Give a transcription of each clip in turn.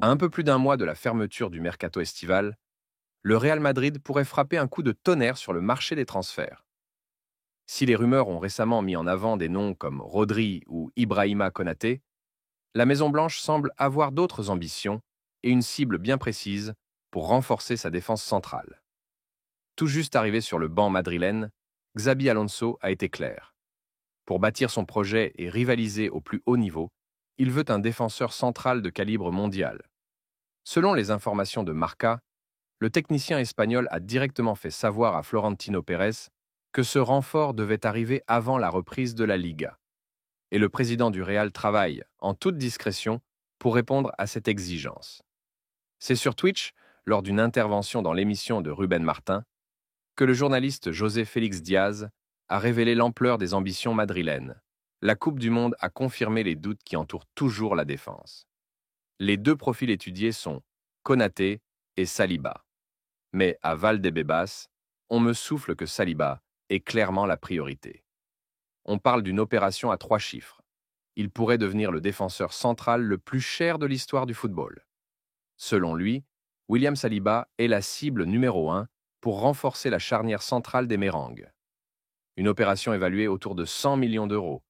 À un peu plus d'un mois de la fermeture du mercato estival, le Real Madrid pourrait frapper un coup de tonnerre sur le marché des transferts. Si les rumeurs ont récemment mis en avant des noms comme Rodri ou Ibrahima Konaté, la Maison-Blanche semble avoir d'autres ambitions et une cible bien précise pour renforcer sa défense centrale. Tout juste arrivé sur le banc madrilène, Xabi Alonso a été clair. Pour bâtir son projet et rivaliser au plus haut niveau, il veut un défenseur central de calibre mondial. Selon les informations de Marca, le technicien espagnol a directement fait savoir à Florentino Pérez que ce renfort devait arriver avant la reprise de la Liga. Et le président du Real travaille, en toute discrétion, pour répondre à cette exigence. C'est sur Twitch, lors d'une intervention dans l'émission de Ruben Martin, que le journaliste José Félix Diaz a révélé l'ampleur des ambitions madrilènes. La Coupe du Monde a confirmé les doutes qui entourent toujours la défense. Les deux profils étudiés sont Konaté et Saliba. Mais à Valdebebas, on me souffle que Saliba est clairement la priorité. On parle d'une opération à 3 chiffres. Il pourrait devenir le défenseur central le plus cher de l'histoire du football. Selon lui, William Saliba est la cible numéro 1 pour renforcer la charnière centrale des Mérangues. Une opération évaluée autour de 100 millions d'euros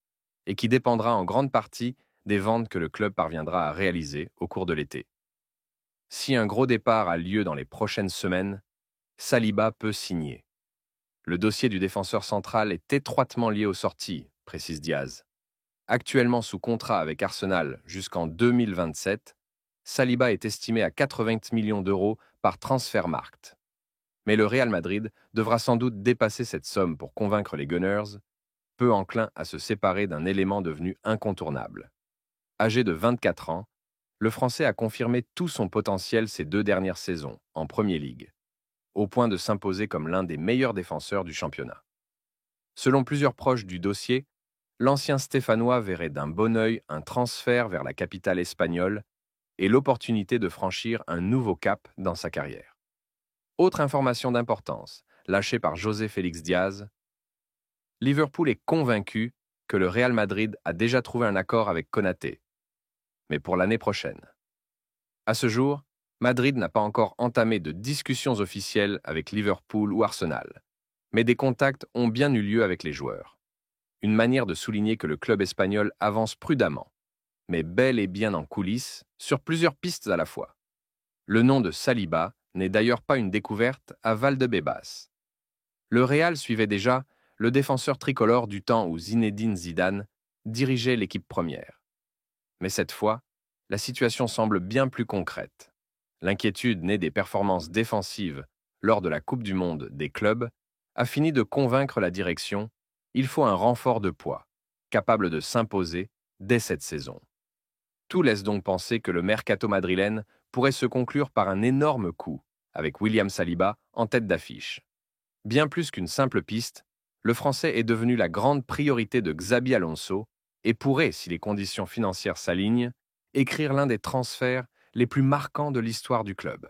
et qui dépendra en grande partie des ventes que le club parviendra à réaliser au cours de l'été. Si un gros départ a lieu dans les prochaines semaines, Saliba peut signer. Le dossier du défenseur central est étroitement lié aux sorties, précise Diaz. Actuellement sous contrat avec Arsenal jusqu'en 2027, Saliba est estimé à 80 millions d'euros par Transfermarkt. Mais le Real Madrid devra sans doute dépasser cette somme pour convaincre les Gunners, peu enclins à se séparer d'un élément devenu incontournable. Âgé de 24 ans, le Français a confirmé tout son potentiel ces 2 dernières saisons, en Premier League, au point de s'imposer comme l'un des meilleurs défenseurs du championnat. Selon plusieurs proches du dossier, l'ancien Stéphanois verrait d'un bon œil un transfert vers la capitale espagnole et l'opportunité de franchir un nouveau cap dans sa carrière. Autre information d'importance, lâchée par José Félix Diaz, Liverpool est convaincu que le Real Madrid a déjà trouvé un accord avec Konaté, mais pour l'année prochaine. À ce jour, Madrid n'a pas encore entamé de discussions officielles avec Liverpool ou Arsenal, mais des contacts ont bien eu lieu avec les joueurs. Une manière de souligner que le club espagnol avance prudemment, mais bel et bien en coulisses, sur plusieurs pistes à la fois. Le nom de Saliba n'est d'ailleurs pas une découverte à Valdebebas. Le Real suivait déjà le défenseur tricolore du temps où Zinedine Zidane dirigeait l'équipe première. Mais cette fois, la situation semble bien plus concrète. L'inquiétude née des performances défensives lors de la Coupe du Monde des clubs a fini de convaincre la direction. Il faut un renfort de poids, capable de s'imposer dès cette saison. Tout laisse donc penser que le mercato madrilène pourrait se conclure par un énorme coup, avec William Saliba en tête d'affiche. Bien plus qu'une simple piste, le Français est devenu la grande priorité de Xabi Alonso et pourrait, si les conditions financières s'alignent, écrire l'un des transferts les plus marquants de l'histoire du club.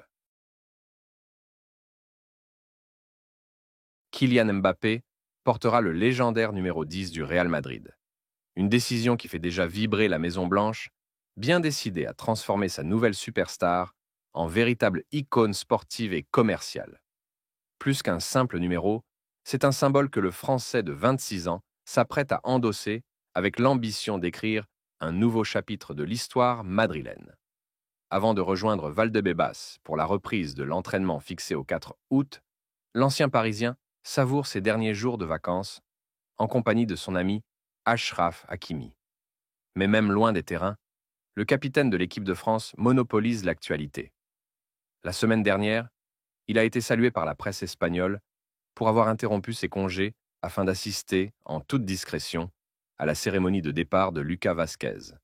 Kylian Mbappé portera le légendaire numéro 10 du Real Madrid. Une décision qui fait déjà vibrer la Maison-Blanche, bien décidée à transformer sa nouvelle superstar en véritable icône sportive et commerciale. Plus qu'un simple numéro, c'est un symbole que le Français de 26 ans s'apprête à endosser avec l'ambition d'écrire un nouveau chapitre de l'histoire madrilène. Avant de rejoindre Valdebebas pour la reprise de l'entraînement fixé au 4 août, l'ancien Parisien savoure ses derniers jours de vacances en compagnie de son ami Achraf Hakimi. Mais même loin des terrains, le capitaine de l'équipe de France monopolise l'actualité. La semaine dernière, il a été salué par la presse espagnole pour avoir interrompu ses congés afin d'assister, en toute discrétion, à la cérémonie de départ de Lucas Vázquez.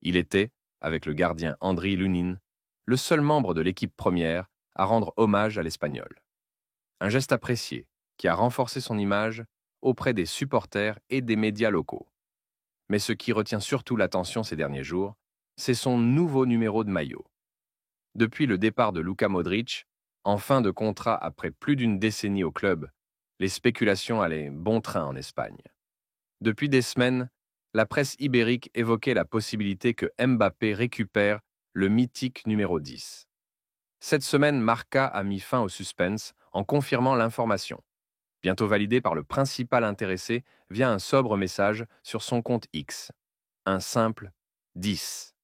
Il était, avec le gardien Andriy Lunin, le seul membre de l'équipe première à rendre hommage à l'Espagnol. Un geste apprécié qui a renforcé son image auprès des supporters et des médias locaux. Mais ce qui retient surtout l'attention ces derniers jours, c'est son nouveau numéro de maillot. Depuis le départ de Luka Modric, en fin de contrat après plus d'une décennie au club, les spéculations allaient bon train en Espagne. Depuis des semaines, la presse ibérique évoquait la possibilité que Mbappé récupère le mythique numéro 10. Cette semaine, Marca a mis fin au suspense en confirmant l'information, bientôt validée par le principal intéressé via un sobre message sur son compte X. Un simple 10.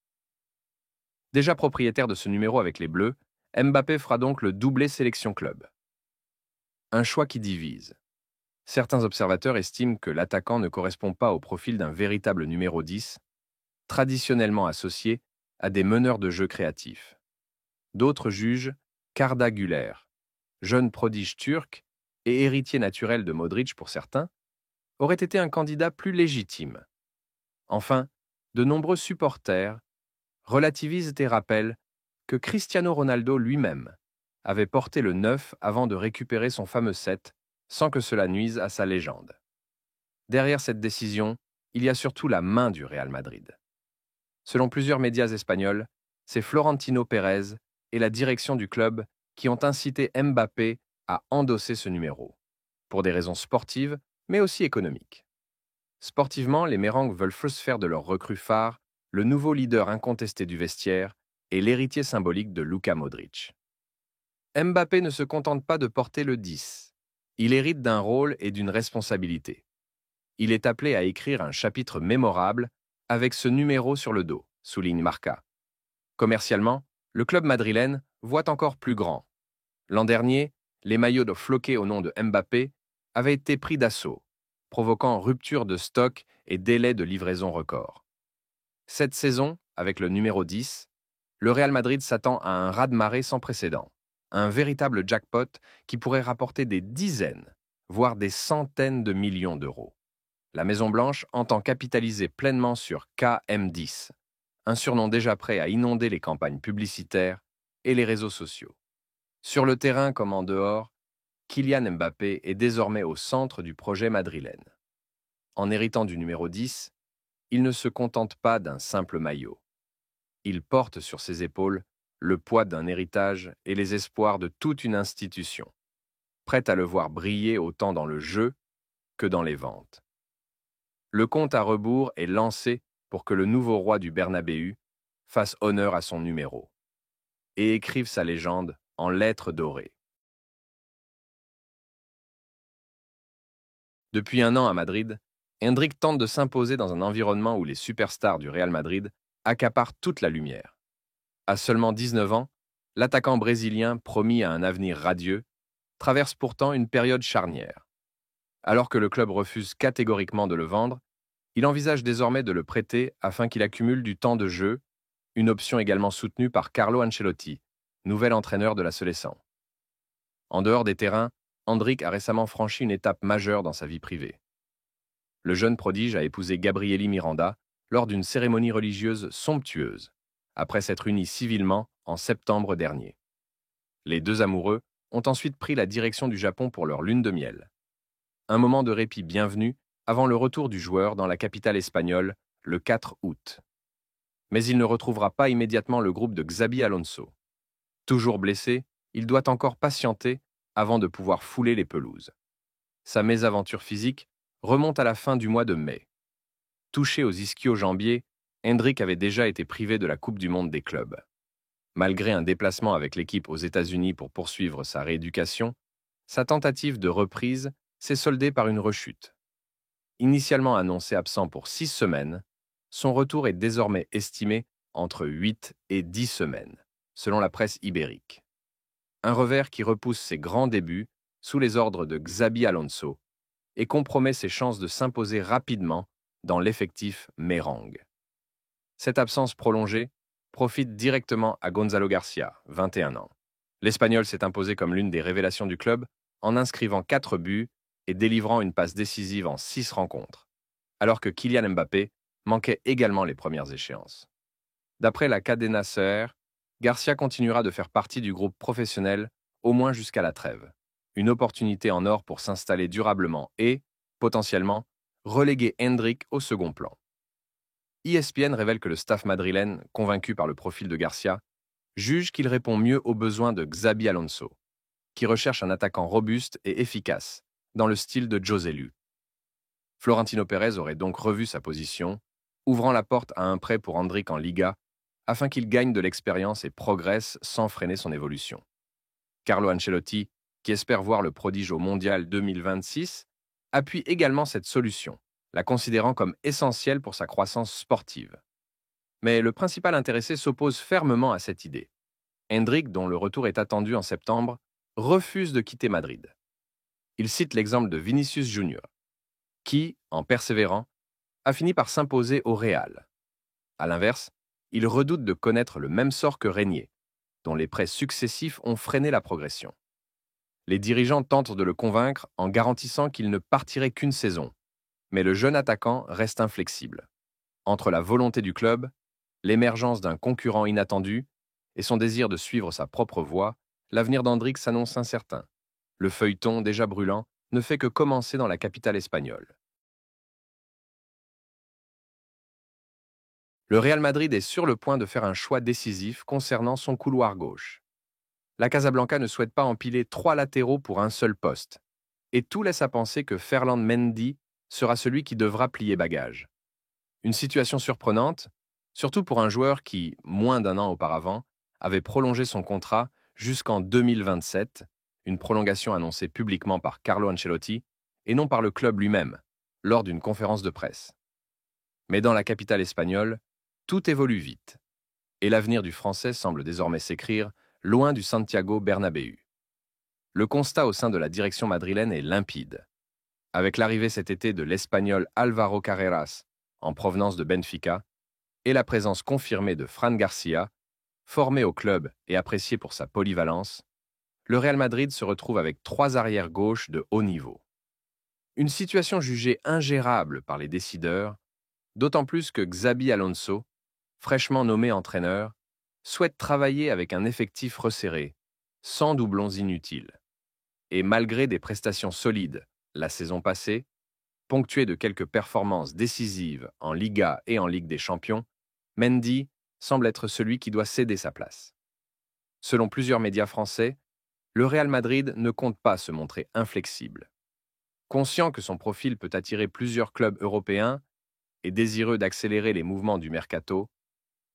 Déjà propriétaire de ce numéro avec les Bleus, Mbappé fera donc le doublé sélection club. Un choix qui divise. Certains observateurs estiment que l'attaquant ne correspond pas au profil d'un véritable numéro 10, traditionnellement associé à des meneurs de jeu créatifs. D'autres jugent qu'Arda Güler, jeune prodige turc et héritier naturel de Modric pour certains, aurait été un candidat plus légitime. Enfin, de nombreux supporters relativisent et rappellent que Cristiano Ronaldo lui-même avait porté le 9 avant de récupérer son fameux 7 sans que cela nuise à sa légende. Derrière cette décision, il y a surtout la main du Real Madrid. Selon plusieurs médias espagnols, c'est Florentino Pérez et la direction du club qui ont incité Mbappé à endosser ce numéro, pour des raisons sportives, mais aussi économiques. Sportivement, les Mérengues veulent first faire de leur recrue phare le nouveau leader incontesté du vestiaire et l'héritier symbolique de Luka Modric. Mbappé ne se contente pas de porter le 10. Il hérite d'un rôle et d'une responsabilité. Il est appelé à écrire un chapitre mémorable avec ce numéro sur le dos, souligne Marca. Commercialement, le club madrilène voit encore plus grand. L'an dernier, les maillots de floqués au nom de Mbappé avaient été pris d'assaut, provoquant rupture de stock et délai de livraison record. Cette saison, avec le numéro 10, le Real Madrid s'attend à un raz-de-marée sans précédent, un véritable jackpot qui pourrait rapporter des dizaines, voire des centaines de millions d'euros. La Maison-Blanche entend capitaliser pleinement sur KM10, un surnom déjà prêt à inonder les campagnes publicitaires et les réseaux sociaux. Sur le terrain comme en dehors, Kylian Mbappé est désormais au centre du projet madrilène. En héritant du numéro 10, il ne se contente pas d'un simple maillot. Il porte sur ses épaules le poids d'un héritage et les espoirs de toute une institution, prête à le voir briller autant dans le jeu que dans les ventes. Le compte à rebours est lancé pour que le nouveau roi du Bernabéu fasse honneur à son numéro et écrive sa légende en lettres dorées. Depuis un an à Madrid, Endrick tente de s'imposer dans un environnement où les superstars du Real Madrid accaparent toute la lumière. À seulement 19 ans, l'attaquant brésilien, promis à un avenir radieux, traverse pourtant une période charnière. Alors que le club refuse catégoriquement de le vendre, il envisage désormais de le prêter afin qu'il accumule du temps de jeu, une option également soutenue par Carlo Ancelotti, nouvel entraîneur de la Seleção. En dehors des terrains, Endrick a récemment franchi une étape majeure dans sa vie privée. Le jeune prodige a épousé Gabrieli Miranda lors d'une cérémonie religieuse somptueuse, après s'être unis civilement en septembre dernier. Les deux amoureux ont ensuite pris la direction du Japon pour leur lune de miel. Un moment de répit bienvenu avant le retour du joueur dans la capitale espagnole le 4 août. Mais il ne retrouvera pas immédiatement le groupe de Xabi Alonso. Toujours blessé, il doit encore patienter avant de pouvoir fouler les pelouses. Sa mésaventure physique remonte à la fin du mois de mai. Touché aux ischio-jambiers, Endrick avait déjà été privé de la Coupe du Monde des clubs. Malgré un déplacement avec l'équipe aux États-Unis pour poursuivre sa rééducation, sa tentative de reprise s'est soldée par une rechute. Initialement annoncé absent pour 6 semaines, son retour est désormais estimé entre 8 et 10 semaines, selon la presse ibérique. Un revers qui repousse ses grands débuts sous les ordres de Xabi Alonso et compromet ses chances de s'imposer rapidement dans l'effectif mérengue. Cette absence prolongée profite directement à Gonzalo Garcia, 21 ans. L'Espagnol s'est imposé comme l'une des révélations du club en inscrivant 4 buts et délivrant une passe décisive en 6 rencontres, alors que Kylian Mbappé manquait également les premières échéances. D'après la Cadena SER, Garcia continuera de faire partie du groupe professionnel au moins jusqu'à la trêve. Une opportunité en or pour s'installer durablement et, potentiellement, reléguer Endrick au second plan. ESPN révèle que le staff madrilène, convaincu par le profil de Garcia, juge qu'il répond mieux aux besoins de Xabi Alonso, qui recherche un attaquant robuste et efficace, dans le style de Joselu. Florentino Pérez aurait donc revu sa position, ouvrant la porte à un prêt pour Endrick en Liga, afin qu'il gagne de l'expérience et progresse sans freiner son évolution. Carlo Ancelotti, qui espère voir le prodige au Mondial 2026, appuie également cette solution, la considérant comme essentielle pour sa croissance sportive. Mais le principal intéressé s'oppose fermement à cette idée. Endrick, dont le retour est attendu en septembre, refuse de quitter Madrid. Il cite l'exemple de Vinicius Junior, qui, en persévérant, a fini par s'imposer au Real. À l'inverse, il redoute de connaître le même sort que Régnier, dont les prêts successifs ont freiné la progression. Les dirigeants tentent de le convaincre en garantissant qu'il ne partirait qu'une saison, mais le jeune attaquant reste inflexible. Entre la volonté du club, l'émergence d'un concurrent inattendu et son désir de suivre sa propre voie, l'avenir d'Endrick s'annonce incertain. Le feuilleton, déjà brûlant, ne fait que commencer dans la capitale espagnole. Le Real Madrid est sur le point de faire un choix décisif concernant son couloir gauche. La Casablanca ne souhaite pas empiler 3 latéraux pour un seul poste, et tout laisse à penser que Ferland Mendy sera celui qui devra plier bagage. Une situation surprenante, surtout pour un joueur qui, moins d'un an auparavant, avait prolongé son contrat jusqu'en 2027, une prolongation annoncée publiquement par Carlo Ancelotti et non par le club lui-même, lors d'une conférence de presse. Mais dans la capitale espagnole, tout évolue vite, et l'avenir du Français semble désormais s'écrire loin du Santiago Bernabéu. Le constat au sein de la direction madrilène est limpide. Avec l'arrivée cet été de l'Espagnol Álvaro Carreras, en provenance de Benfica, et la présence confirmée de Fran Garcia, formé au club et apprécié pour sa polyvalence, le Real Madrid se retrouve avec 3 arrières gauches de haut niveau. Une situation jugée ingérable par les décideurs, d'autant plus que Xabi Alonso, fraîchement nommé entraîneur, souhaite travailler avec un effectif resserré, sans doublons inutiles. Et malgré des prestations solides la saison passée, ponctuées de quelques performances décisives en Liga et en Ligue des Champions, Mendy semble être celui qui doit céder sa place. Selon plusieurs médias français, le Real Madrid ne compte pas se montrer inflexible. Conscient que son profil peut attirer plusieurs clubs européens et désireux d'accélérer les mouvements du mercato,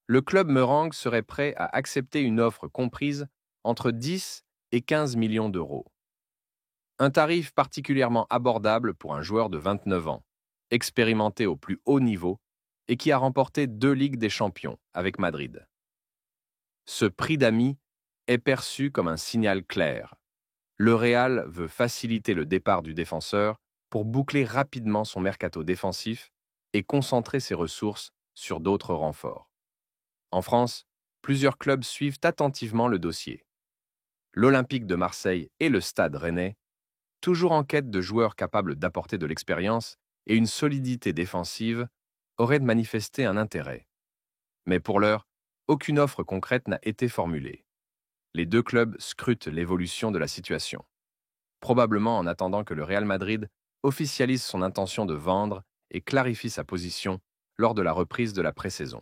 le club merengue serait prêt à accepter une offre comprise entre 10 et 15 millions d'euros. Un tarif particulièrement abordable pour un joueur de 29 ans, expérimenté au plus haut niveau et qui a remporté 2 Ligues des Champions avec Madrid. Ce prix d'amis est perçu comme un signal clair. Le Real veut faciliter le départ du défenseur pour boucler rapidement son mercato défensif et concentrer ses ressources sur d'autres renforts. En France, plusieurs clubs suivent attentivement le dossier. L'Olympique de Marseille et le Stade Rennais, toujours en quête de joueurs capables d'apporter de l'expérience et une solidité défensive, auraient manifesté un intérêt. Mais pour l'heure, aucune offre concrète n'a été formulée. Les 2 clubs scrutent l'évolution de la situation, probablement en attendant que le Real Madrid officialise son intention de vendre et clarifie sa position lors de la reprise de la pré-saison.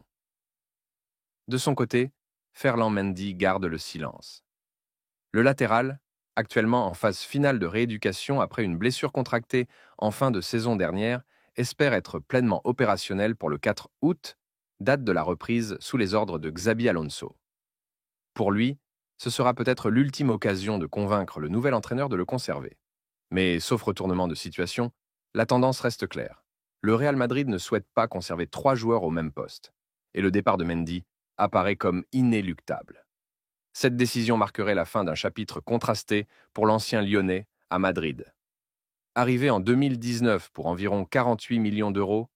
De son côté, Ferland Mendy garde le silence. Le latéral, actuellement en phase finale de rééducation après une blessure contractée en fin de saison dernière, espère être pleinement opérationnel pour le 4 août, date de la reprise sous les ordres de Xabi Alonso. Pour lui, ce sera peut-être l'ultime occasion de convaincre le nouvel entraîneur de le conserver. Mais, sauf retournement de situation, la tendance reste claire. Le Real Madrid ne souhaite pas conserver 3 joueurs au même poste, et le départ de Mendy apparaît comme inéluctable. Cette décision marquerait la fin d'un chapitre contrasté pour l'ancien Lyonnais à Madrid. Arrivé en 2019 pour environ 48 millions d'euros,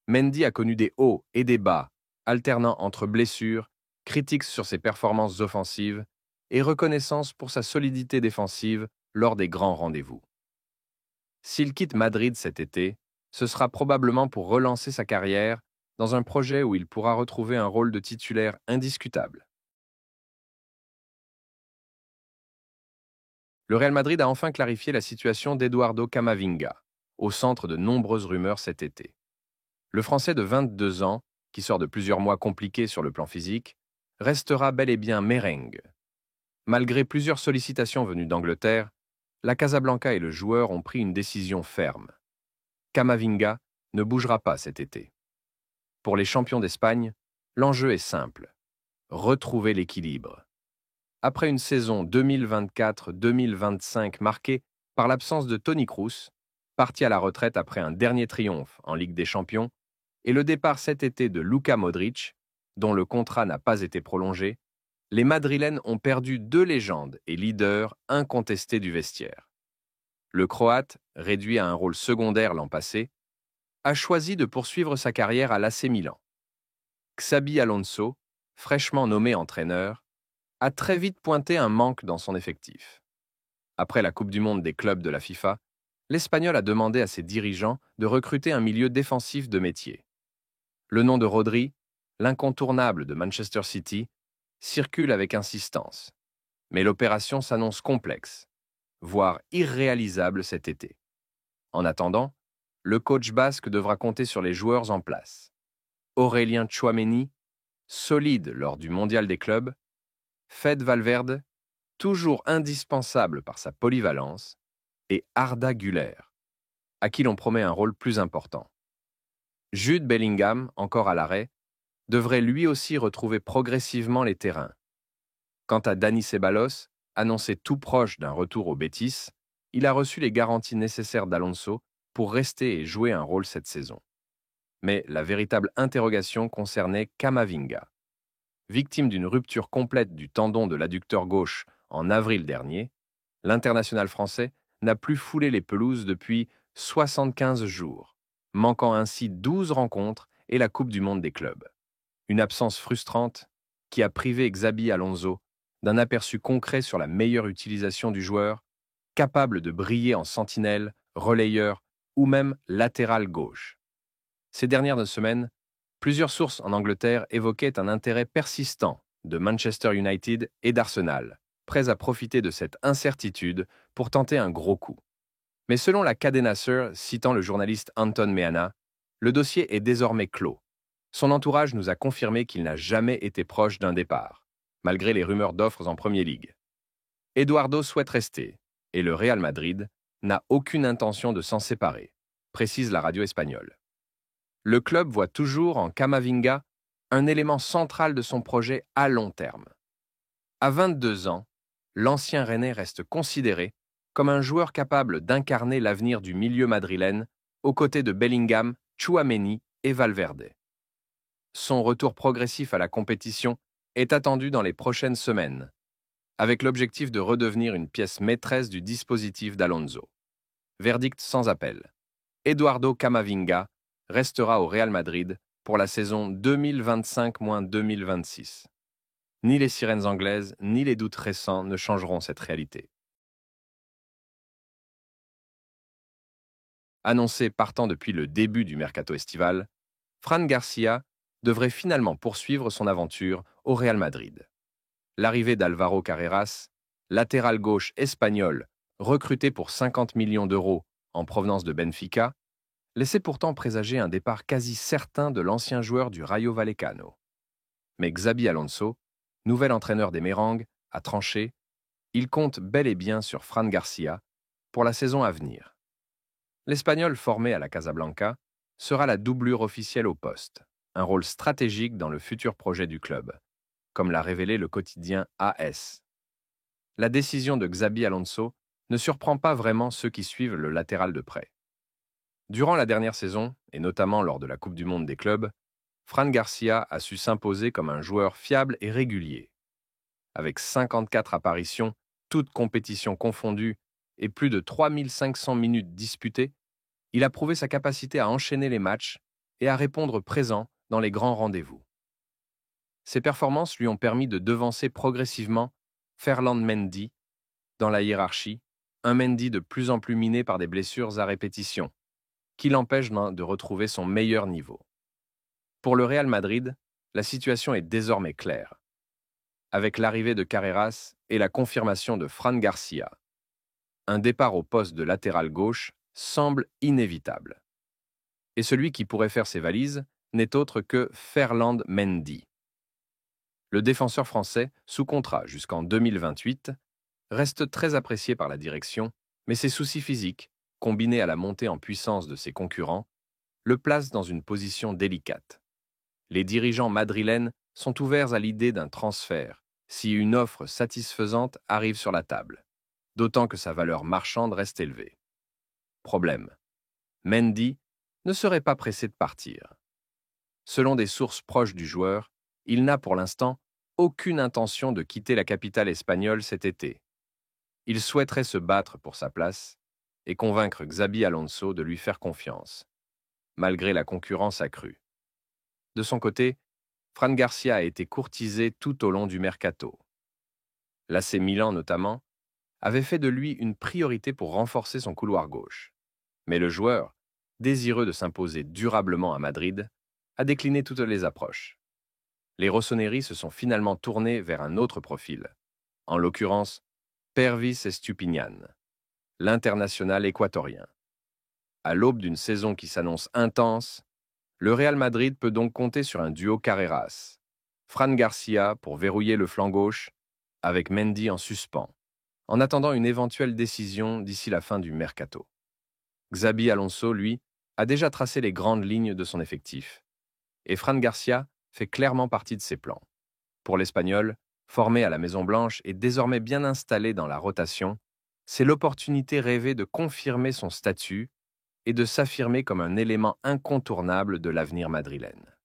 Mendy a connu des hauts et des bas, alternant entre blessures, critiques sur ses performances offensives et reconnaissance pour sa solidité défensive lors des grands rendez-vous. S'il quitte Madrid cet été, ce sera probablement pour relancer sa carrière dans un projet où il pourra retrouver un rôle de titulaire indiscutable. Le Real Madrid a enfin clarifié la situation d'Eduardo Camavinga, au centre de nombreuses rumeurs cet été. Le Français de 22 ans, qui sort de plusieurs mois compliqués sur le plan physique, restera bel et bien merengue. Malgré plusieurs sollicitations venues d'Angleterre, la Casablanca et le joueur ont pris une décision ferme. Camavinga ne bougera pas cet été. Pour les champions d'Espagne, l'enjeu est simple. retrouver l'équilibre. Après une saison 2024-2025 marquée par l'absence de Toni Kroos, parti à la retraite après un dernier triomphe en Ligue des Champions, et le départ cet été de Luka Modric, dont le contrat n'a pas été prolongé, les Madrilènes ont perdu deux légendes et leaders incontestés du vestiaire. Le Croate, réduit à un rôle secondaire l'an passé, a choisi de poursuivre sa carrière à l'AC Milan. Xabi Alonso, fraîchement nommé entraîneur, a très vite pointé un manque dans son effectif. Après la Coupe du Monde des clubs de la FIFA, l'Espagnol a demandé à ses dirigeants de recruter un milieu défensif de métier. Le nom de Rodri, l'incontournable de Manchester City, circule avec insistance. Mais l'opération s'annonce complexe, voire irréalisable cet été. En attendant, le coach basque devra compter sur les joueurs en place. Aurélien Tchouaméni, solide lors du Mondial des clubs, Fede Valverde, toujours indispensable par sa polyvalence, et Arda Güler, à qui l'on promet un rôle plus important. Jude Bellingham, encore à l'arrêt, devrait lui aussi retrouver progressivement les terrains. Quant à Dani Ceballos, annoncé tout proche d'un retour au Betis, il a reçu les garanties nécessaires d'Alonso pour rester et jouer un rôle cette saison. Mais la véritable interrogation concernait Camavinga. Victime d'une rupture complète du tendon de l'adducteur gauche en avril dernier, l'international français n'a plus foulé les pelouses depuis 75 jours, manquant ainsi 12 rencontres et la Coupe du Monde des clubs. Une absence frustrante qui a privé Xabi Alonso d'un aperçu concret sur la meilleure utilisation du joueur, capable de briller en sentinelle, relayeur ou même latéral gauche. Ces dernières semaines, plusieurs sources en Angleterre évoquaient un intérêt persistant de Manchester United et d'Arsenal, prêts à profiter de cette incertitude pour tenter un gros coup. Mais selon la Cadena Ser, citant le journaliste Anton Meana, le dossier est désormais clos. Son entourage nous a confirmé qu'il n'a jamais été proche d'un départ, malgré les rumeurs d'offres en Premier League. Eduardo souhaite rester, et le Real Madrid n'a aucune intention de s'en séparer, précise la radio espagnole. Le club voit toujours en Camavinga un élément central de son projet à long terme. À 22 ans, l'ancien Rennais reste considéré comme un joueur capable d'incarner l'avenir du milieu madrilène aux côtés de Bellingham, Tchouaméni et Valverde. Son retour progressif à la compétition est attendu dans les prochaines semaines, avec l'objectif de redevenir une pièce maîtresse du dispositif d'Alonso. Verdict sans appel. Eduardo Camavinga restera au Real Madrid pour la saison 2025-2026. Ni les sirènes anglaises, ni les doutes récents ne changeront cette réalité. Annoncé partant depuis le début du mercato estival, Fran Garcia devrait finalement poursuivre son aventure au Real Madrid. L'arrivée d'Alvaro Carreras, latéral gauche espagnol, recruté pour 50 millions d'euros en provenance de Benfica, laissait pourtant présager un départ quasi certain de l'ancien joueur du Rayo Vallecano. Mais Xabi Alonso, nouvel entraîneur des Mérangues, a tranché. Il compte bel et bien sur Fran Garcia pour la saison à venir. L'Espagnol formé à la Casablanca sera la doublure officielle au poste, un rôle stratégique dans le futur projet du club, comme l'a révélé le quotidien AS. La décision de Xabi Alonso ne surprend pas vraiment ceux qui suivent le latéral de près. Durant la dernière saison, et notamment lors de la Coupe du Monde des clubs, Fran Garcia a su s'imposer comme un joueur fiable et régulier. Avec 54 apparitions, toutes compétitions confondues, et plus de 3500 minutes disputées, il a prouvé sa capacité à enchaîner les matchs et à répondre présent dans les grands rendez-vous. Ses performances lui ont permis de devancer progressivement Ferland Mendy dans la hiérarchie, un Mendy de plus en plus miné par des blessures à répétition, qui l'empêchent de retrouver son meilleur niveau. Pour le Real Madrid, la situation est désormais claire. Avec l'arrivée de Carreras et la confirmation de Fran Garcia, un départ au poste de latéral gauche semble inévitable. Et celui qui pourrait faire ses valises n'est autre que Ferland Mendy. Le défenseur français, sous contrat jusqu'en 2028, reste très apprécié par la direction, mais ses soucis physiques, combinés à la montée en puissance de ses concurrents, le placent dans une position délicate. Les dirigeants madrilènes sont ouverts à l'idée d'un transfert si une offre satisfaisante arrive sur la table, d'autant que sa valeur marchande reste élevée. Problème. Mendy ne serait pas pressé de partir. Selon des sources proches du joueur, il n'a pour l'instant aucune intention de quitter la capitale espagnole cet été. Il souhaiterait se battre pour sa place et convaincre Xabi Alonso de lui faire confiance, malgré la concurrence accrue. De son côté, Fran Garcia a été courtisé tout au long du mercato. L'AC Milan, notamment, avait fait de lui une priorité pour renforcer son couloir gauche. Mais le joueur, désireux de s'imposer durablement à Madrid, a décliné toutes les approches. Les Rossoneri se sont finalement tournés vers un autre profil, en l'occurrence Pervis Estupiñán, l'international équatorien. À l'aube d'une saison qui s'annonce intense, le Real Madrid peut donc compter sur un duo Carreras, Fran Garcia pour verrouiller le flanc gauche, avec Mendy en suspens, en attendant une éventuelle décision d'ici la fin du mercato. Xabi Alonso, lui, a déjà tracé les grandes lignes de son effectif, et Fran Garcia fait clairement partie de ses plans. Pour l'Espagnol, formé à la Maison-Blanche et désormais bien installé dans la rotation, c'est l'opportunité rêvée de confirmer son statut et de s'affirmer comme un élément incontournable de l'avenir madrilène.